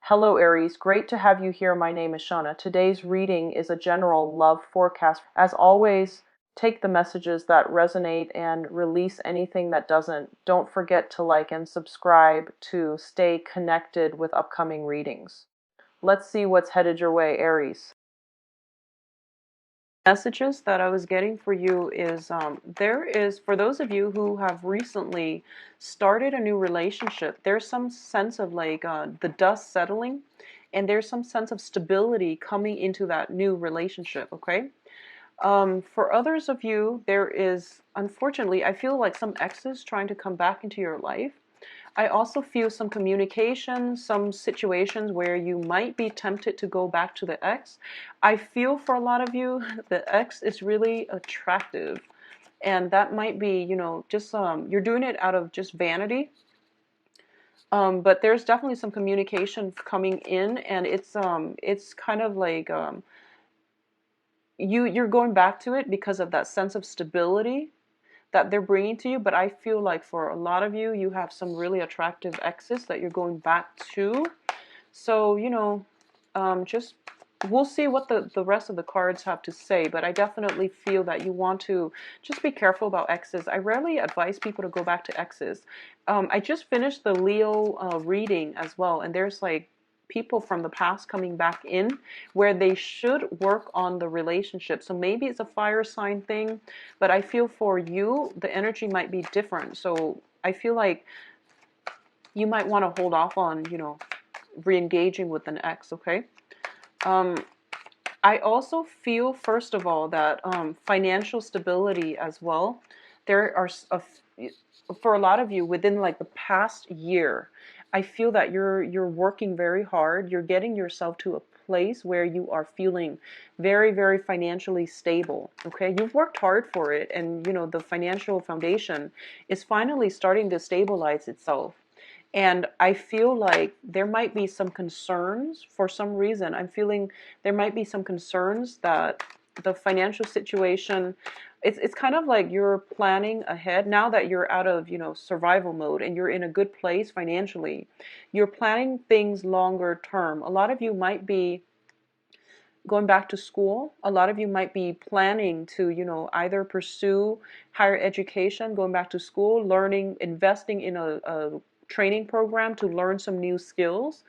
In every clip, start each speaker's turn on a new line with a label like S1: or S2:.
S1: Hello Aries, great to have you here. My name is Shauna. Today's reading is a general love forecast. As always, take the messages that resonate and release anything that doesn't. Don't forget to like and subscribe to stay connected with upcoming readings. Let's see what's headed your way, Aries. Messages that I was getting for you is there is, for those of you who have recently started a new relationship, there's some sense of like the dust settling, and there's some sense of stability coming into that new relationship, okay? For others of you, there is, unfortunately, I feel like some exes trying to come back into your life. I also feel some communication, some situations where you might be tempted to go back to the ex. I feel for a lot of you, the ex is really attractive. And that might be, just you're doing it out of just vanity. But there's definitely some communication coming in, and it's kind of like you're going back to it because of that sense of stability that they're bringing to you. But I feel like for a lot of you, you have some really attractive exes that you're going back to. So, just we'll see what the rest of the cards have to say. But I definitely feel that you want to just be careful about exes. I rarely advise people to go back to exes. I just finished the Leo reading as well, and there's like people from the past coming back in where they should work on the relationship. So maybe it's a fire sign thing, but I feel for you, the energy might be different. So I feel like you might want to hold off on, re-engaging with an ex, okay? I also feel, first of all, that financial stability as well. There are, for a lot of you, within like the past year, I feel that you're working very hard. You're getting yourself to a place where you are feeling very, very financially stable. Okay, you've worked hard for it, and the financial foundation is finally starting to stabilize itself. And I feel like there might be some concerns for some reason. I'm feeling there might be some concerns that the financial situation, it's kind of like you're planning ahead now that you're out of, survival mode and you're in a good place financially. You're planning things longer term. A lot of you might be going back to school. A lot of you might be planning to, either pursue higher education, going back to school, learning, investing in a training program to learn some new skills,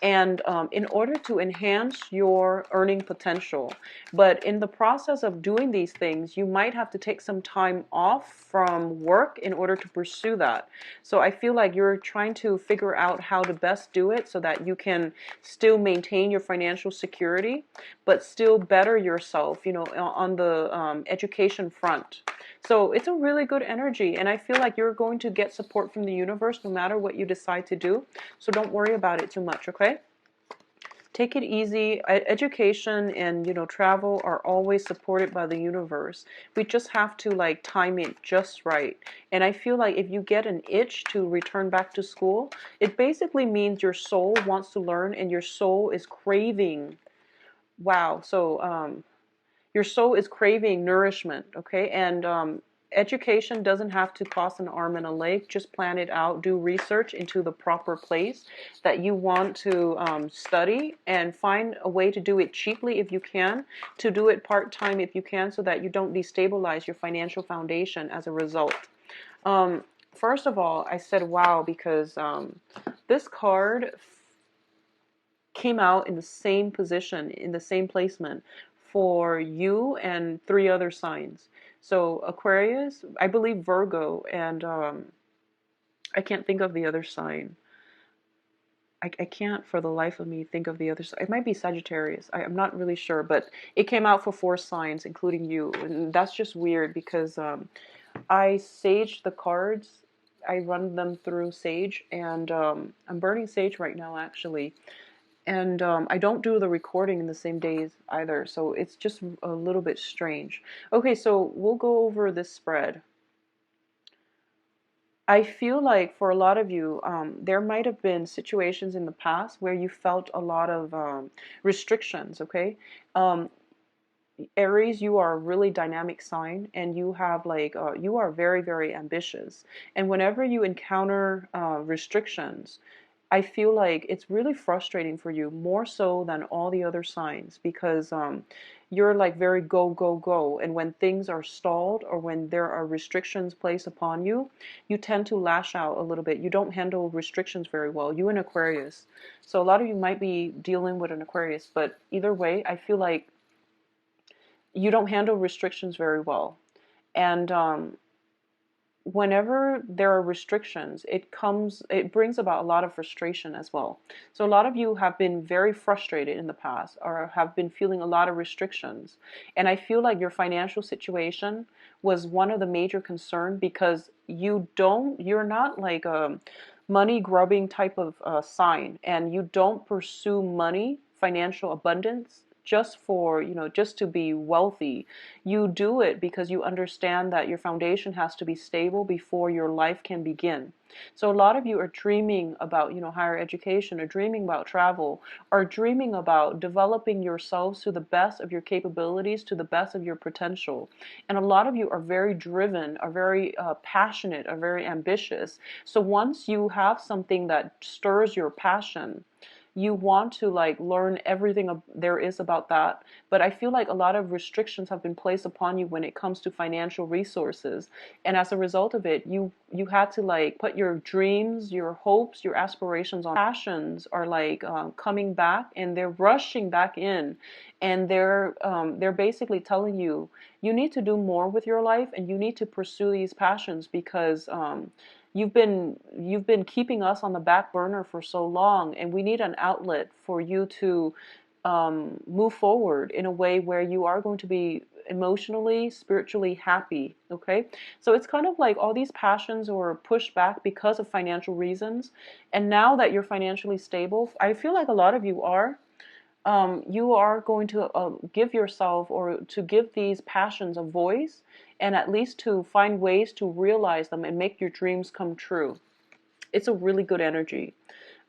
S1: and in order to enhance your earning potential. But in the process of doing these things, you might have to take some time off from work in order to pursue that. So I feel like you're trying to figure out how to best do it so that you can still maintain your financial security, but still better yourself, on the education front. So it's a really good energy, and I feel like you're going to get support from the universe no matter what you decide to do. So don't worry about it too much, okay? Take it easy. Education and travel are always supported by the universe. We just have to like time it just right. And I feel like if you get an itch to return back to school, it basically means your soul wants to learn and your soul is craving. Wow. So your soul is craving nourishment, okay? And education doesn't have to cost an arm and a leg. Just plan it out, do research into the proper place that you want to study, and find a way to do it cheaply if you can, to do it part-time if you can, so that you don't destabilize your financial foundation as a result. First of all, I said wow because this card came out in the same position, in the same placement for you and three other signs. So Aquarius, I believe Virgo, and I can't think of the other sign. I can't for the life of me think of the other sign. It might be Sagittarius. I'm not really sure, but it came out for four signs, including you. And that's just weird because I sage the cards. I run them through Sage, and I'm burning Sage right now, actually. And I don't do the recording in the same days either, so it's just a little bit strange. Okay, so we'll go over this spread. I feel like for a lot of you, there might have been situations in the past where you felt a lot of restrictions, okay? Aries, you are a really dynamic sign, and you have like, you are very, very ambitious. And whenever you encounter restrictions, I feel like it's really frustrating for you, more so than all the other signs, because you're like very go, go, go. And when things are stalled or when there are restrictions placed upon you, you tend to lash out a little bit. You don't handle restrictions very well. You and Aquarius. So a lot of you might be dealing with an Aquarius, but either way, I feel like you don't handle restrictions very well. And whenever there are restrictions, it brings about a lot of frustration as well. So a lot of you have been very frustrated in the past or have been feeling a lot of restrictions. And I feel like your financial situation was one of the major concern, because you're not like a money grubbing type of sign, and you don't pursue money, financial abundance just for, just to be wealthy. You do it because you understand that your foundation has to be stable before your life can begin. So a lot of you are dreaming about, higher education, or dreaming about travel, or dreaming about developing yourselves to the best of your capabilities, to the best of your potential. And a lot of you are very driven, are very passionate, are very ambitious. So once you have something that stirs your passion, you want to like learn everything there is about that. But I feel like a lot of restrictions have been placed upon you when it comes to financial resources, and as a result of it, you had to like put your dreams, your hopes, your aspirations on passions are like coming back, and they're rushing back in, and they're basically telling you you need to do more with your life, and you need to pursue these passions, because you've been keeping us on the back burner for so long, and we need an outlet for you to move forward in a way where you are going to be emotionally, spiritually happy. Okay, so it's kind of like all these passions were pushed back because of financial reasons, and now that you're financially stable, I feel like a lot of you are going to give yourself, or to give these passions a voice, and at least to find ways to realize them and make your dreams come true. It's a really good energy.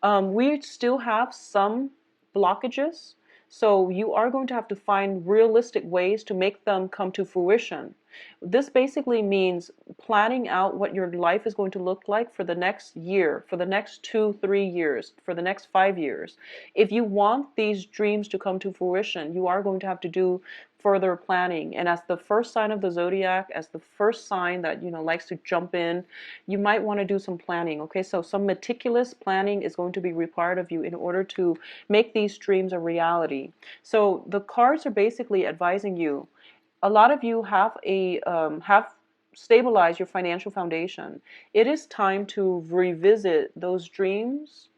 S1: We still have some blockages, so you are going to have to find realistic ways to make them come to fruition. This basically means planning out what your life is going to look like for the next year, for the next 2, 3 years, for the next 5 years. If you want these dreams to come to fruition, you are going to have to do further planning. And as the first sign of the zodiac, as the first sign that likes to jump in, you might want to do some planning. Okay, so some meticulous planning is going to be required of you in order to make these dreams a reality. So the cards are basically advising you. A lot of you have stabilized your financial foundation. It is time to revisit those dreams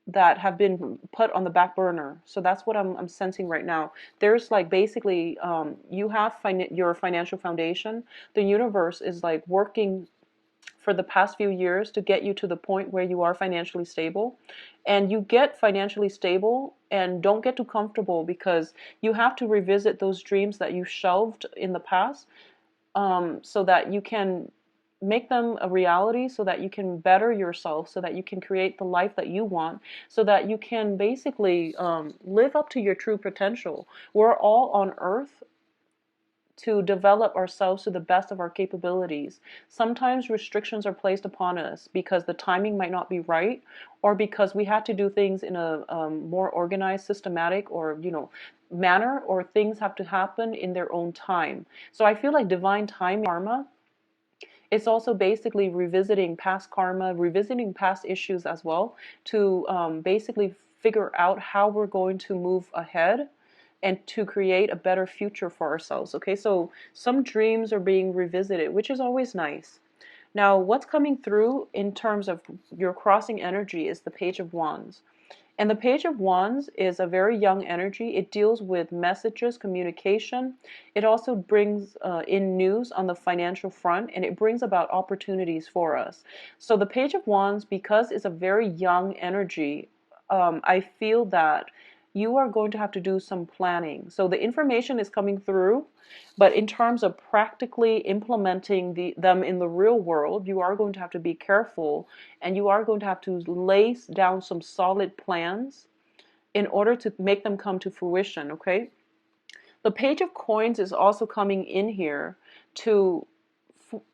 S1: that have been put on the back burner. So that's what I'm sensing right now. There's like basically you have your financial foundation. The universe is like working for the past few years to get you to the point where you are financially stable. And you get financially stable and don't get too comfortable, because you have to revisit those dreams that you shelved in the past, so that you can make them a reality, so that you can better yourself, so that you can create the life that you want, so that you can basically live up to your true potential. We're all on earth to develop ourselves to the best of our capabilities. Sometimes restrictions are placed upon us because the timing might not be right, or because we had to do things in a more organized, systematic, or manner, or things have to happen in their own time. So I feel like divine time karma, it's also basically revisiting past karma, revisiting past issues as well, to basically figure out how we're going to move ahead and to create a better future for ourselves. Okay, so some dreams are being revisited, which is always nice. Now, what's coming through in terms of your crossing energy is the Page of Wands. And the Page of Wands is a very young energy. It deals with messages, communication. It also brings in news on the financial front, and it brings about opportunities for us. So the Page of Wands, because it's a very young energy, I feel that you are going to have to do some planning. So the information is coming through, but in terms of practically implementing them in the real world, you are going to have to be careful, and you are going to have to lay down some solid plans in order to make them come to fruition, okay? The Page of Coins is also coming in here to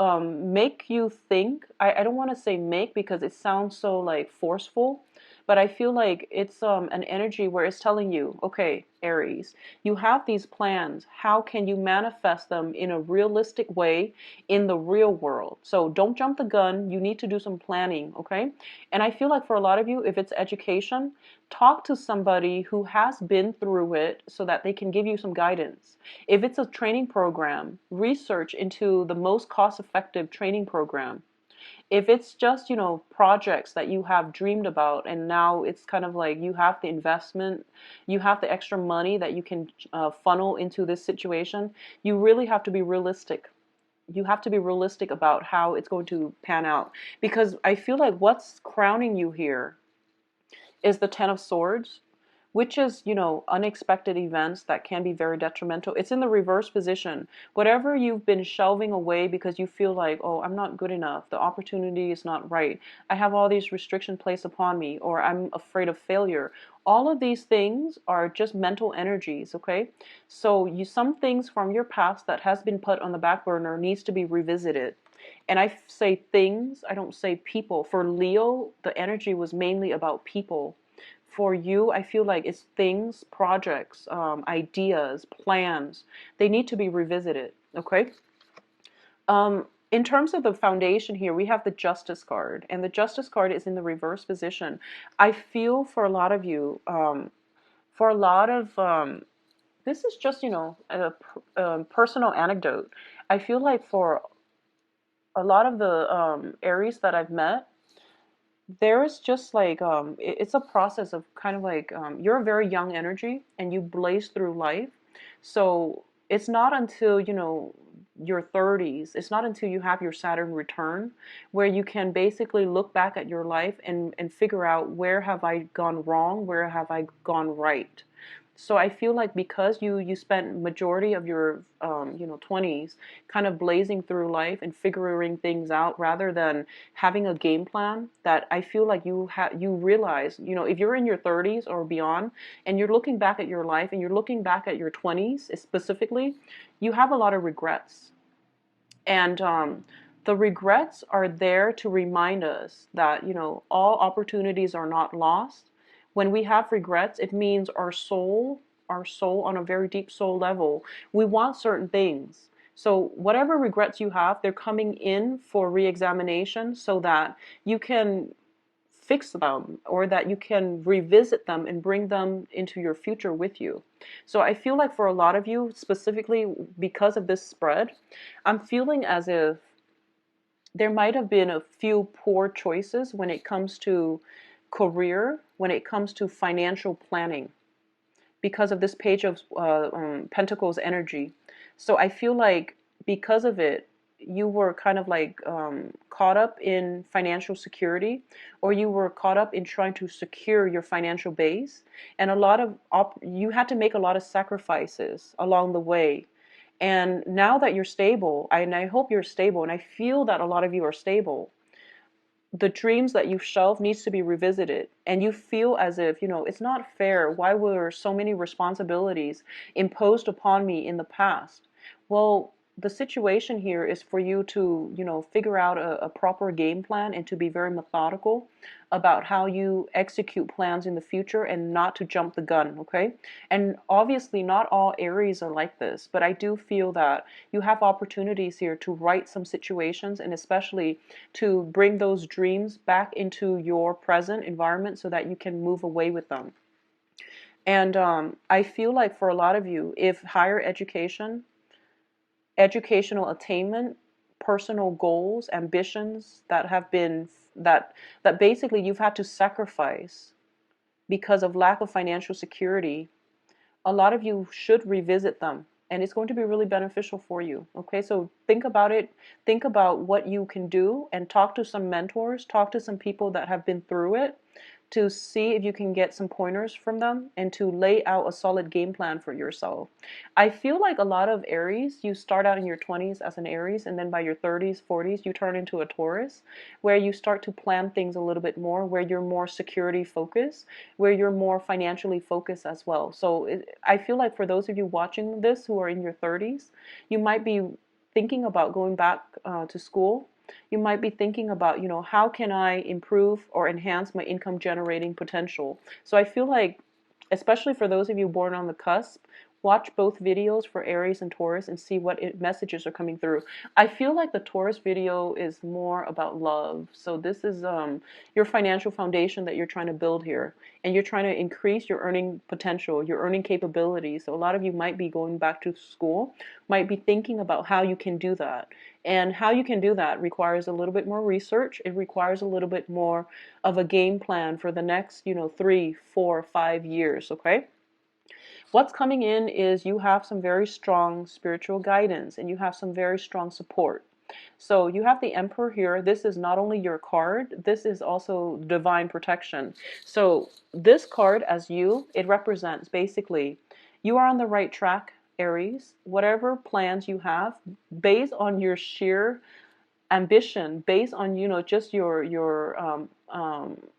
S1: make you think. I don't want to say make because it sounds so like forceful, but I feel like it's an energy where it's telling you, okay, Aries, you have these plans. How can you manifest them in a realistic way in the real world? So don't jump the gun. You need to do some planning, okay? And I feel like for a lot of you, if it's education, talk to somebody who has been through it so that they can give you some guidance. If it's a training program, research into the most cost-effective training program. If it's just, projects that you have dreamed about and now it's kind of like you have the investment, you have the extra money that you can funnel into this situation, you really have to be realistic. You have to be realistic about how it's going to pan out. Because I feel like what's crowning you here is the Ten of Swords, which is, unexpected events that can be very detrimental. It's in the reverse position. Whatever you've been shelving away because you feel like, oh, I'm not good enough, the opportunity is not right, I have all these restrictions placed upon me, or I'm afraid of failure. All of these things are just mental energies, okay? So some things from your past that has been put on the back burner needs to be revisited. And I say things, I don't say people. For Leo, the energy was mainly about people. For you, I feel like it's things, projects, ideas, plans. They need to be revisited, okay? In terms of the foundation here, we have the Justice card, and the Justice card is in the reverse position. I feel for a lot of you, for a lot of, this is just, a personal anecdote. I feel like for a lot of the Aries that I've met, there is just like it's a process of kind of like you're a very young energy and you blaze through life. So it's not until your 30s, it's not until you have your Saturn return where you can basically look back at your life and figure out, where have I gone wrong, where have I gone right. So I feel like because you spent majority of your 20s kind of blazing through life and figuring things out rather than having a game plan, that I feel like you realize, if you're in your 30s or beyond and you're looking back at your life and you're looking back at your 20s specifically, you have a lot of regrets. And the regrets are there to remind us that, all opportunities are not lost. When we have regrets, it means our soul on a very deep soul level, we want certain things. So whatever regrets you have, they're coming in for re-examination so that you can fix them, or that you can revisit them and bring them into your future with you. So I feel like for a lot of you, specifically because of this spread, I'm feeling as if there might have been a few poor choices when it comes to career, when it comes to financial planning, because of this Page of Pentacles energy. So I feel like because of it, you were kind of like caught up in financial security, or you were caught up in trying to secure your financial base, and a lot of you had to make a lot of sacrifices along the way. And now that you're stable, and I hope you're stable, and I feel that a lot of you are stable, the dreams that you've shelved needs to be revisited, and you feel as if, it's not fair, why were so many responsibilities imposed upon me in the past. Well, the situation here is for you to, figure out a proper game plan and to be very methodical about how you execute plans in the future and not to jump the gun, okay? And obviously not all Aries are like this, but I do feel that you have opportunities here to right some situations, and especially to bring those dreams back into your present environment so that you can move away with them. And I feel like for a lot of you, if higher education, educational attainment, personal goals, ambitions that have been that basically you've had to sacrifice because of lack of financial security, a lot of you should revisit them, and it's going to be really beneficial for you. Okay, so think about it, think about what you can do, and talk to some mentors, talk to some people that have been through it, to see if you can get some pointers from them and to lay out a solid game plan for yourself. I feel like a lot of Aries, you start out in your 20s as an Aries, and then by your 30s, 40s, you turn into a Taurus, where you start to plan things a little bit more, where you're more security focused, where you're more financially focused as well. So I feel like for those of you watching this who are in your 30s, you might be thinking about going back to school. You might be thinking about, how can I improve or enhance my income generating potential? So I feel like, especially for those of you born on the cusp, watch both videos for Aries and Taurus and see what messages are coming through. I feel like the Taurus video is more about love. So this is your financial foundation that you're trying to build here. And you're trying to increase your earning potential, your earning capability. So a lot of you might be going back to school, might be thinking about how you can do that. And how you can do that requires a little bit more research. It requires a little bit more of a game plan for the next, 3, 4, 5 years, okay? What's coming in is you have some very strong spiritual guidance and you have some very strong support. So you have the Emperor here. This is not only your card, this is also divine protection. So this card, it represents basically you are on the right track, Aries. Whatever plans you have, based on your sheer ambition, based on just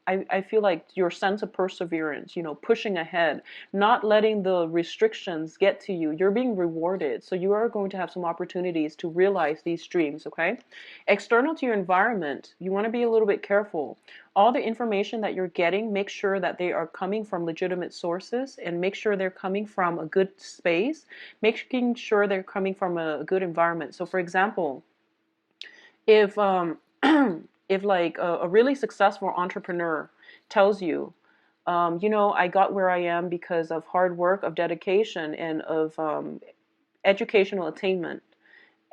S1: I feel like your sense of perseverance, pushing ahead, not letting the restrictions get to you. You're being rewarded, so you are going to have some opportunities to realize these dreams. Okay, external to your environment, you want to be a little bit careful. All the information that you're getting, make sure that they are coming from legitimate sources, and make sure they're coming from a good space, making sure they're coming from a good environment. So for example, if if like a really successful entrepreneur tells you, I got where I am because of hard work, of dedication, and of educational attainment,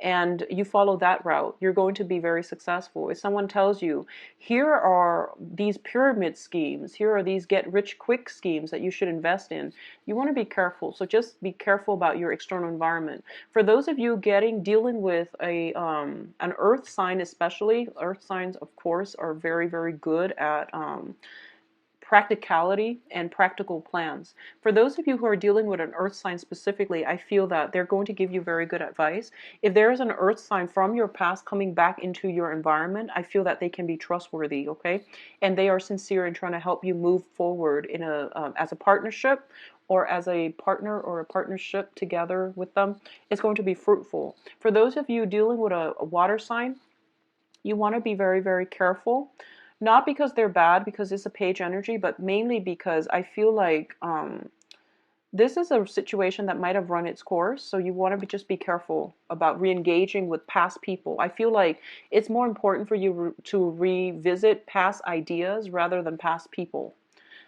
S1: and you follow that route, you're going to be very successful. If someone tells you, here are these pyramid schemes, here are these get rich quick schemes that you should invest in, you want to be careful. So just be careful about your external environment. For those of you dealing with an earth sign, especially, earth signs, of course, are very, very good at practicality and practical plans. For those of you who are dealing with an earth sign specifically, I feel that they're going to give you very good advice. If there is an earth sign from your past coming back into your environment, I feel that they can be trustworthy, okay? And they are sincere in trying to help you move forward in as a partnership, or as a partner or a partnership together with them. It's going to be fruitful. For those of you dealing with a water sign, you want to be very, very careful. Not because they're bad, because it's a page energy, but mainly because I feel like this is a situation that might have run its course. So you want to just be careful about re-engaging with past people. I feel like it's more important for you to revisit past ideas rather than past people.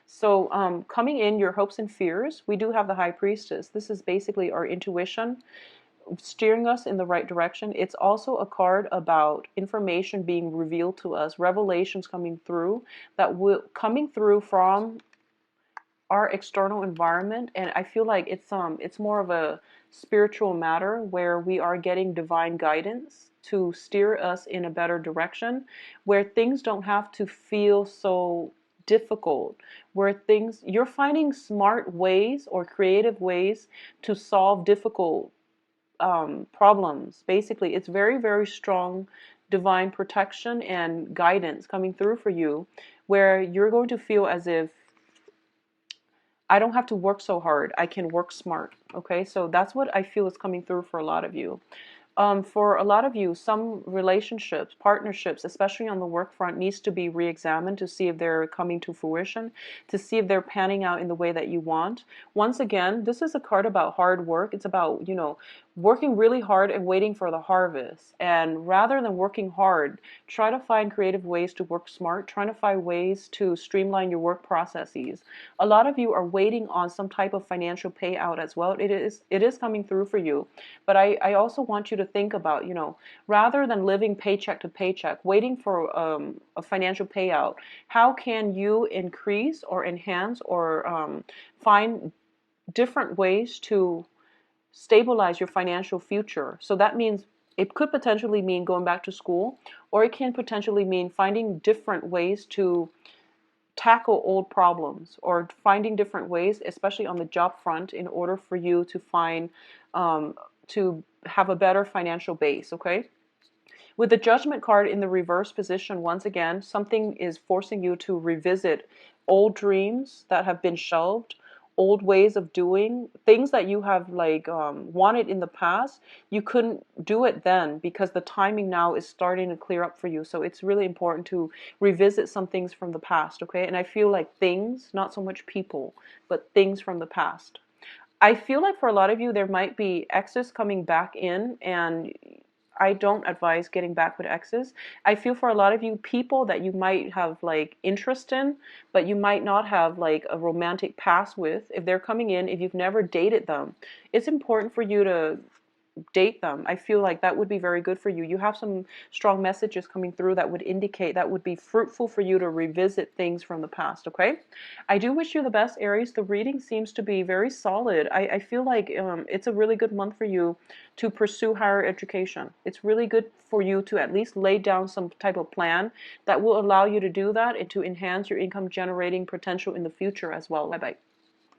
S1: So coming in your hopes and fears, we do have the High Priestess. This is basically our intuition, steering us in the right direction. It's also a card about information being revealed to us, revelations coming through coming through from our external environment. And I feel like it's more of a spiritual matter where we are getting divine guidance to steer us in a better direction, where things don't have to feel so difficult, where you're finding smart ways or creative ways to solve difficult problems. Basically, it's very, very strong divine protection and guidance coming through for you, where you're going to feel as if I don't have to work so hard, I can work smart. Okay, so that's what I feel is coming through for a lot of you. For a lot of you, some relationships, partnerships, especially on the work front, needs to be re-examined to see if they're coming to fruition, to see if they're panning out in the way that you want. Once again, this is a card about hard work. It's about, working really hard and waiting for the harvest. And rather than working hard, try to find creative ways to work smart, trying to find ways to streamline your work processes. A lot of you are waiting on some type of financial payout as well. It is coming through for you. But I also want you to think about, rather than living paycheck to paycheck, waiting for a financial payout, how can you increase or enhance or find different ways to stabilize your financial future? So that means it could potentially mean going back to school, or it can potentially mean finding different ways to tackle old problems, or finding different ways, especially on the job front, in order for you to find to have a better financial base. Okay, with the Judgment card in the reverse position, once again, something is forcing you to revisit old dreams that have been shelved, old ways of doing things that you have like wanted in the past. You couldn't do it then because the timing now is starting to clear up for you. So it's really important to revisit some things from the past, okay? And I feel like things, not so much people, but things from the past. I feel like for a lot of you, there might be exes coming back in, and I don't advise getting back with exes. I feel for a lot of you, people that you might have like interest in, but you might not have like a romantic past with, if they're coming in, if you've never dated them, it's important for you to date them. I feel like that would be very good for you. You have some strong messages coming through that would indicate that would be fruitful for you to revisit things from the past, okay? I do wish you the best, Aries. The reading seems to be very solid. I feel like it's a really good month for you to pursue higher education. It's really good for you to at least lay down some type of plan that will allow you to do that and to enhance your income generating potential in the future as well. Bye-bye.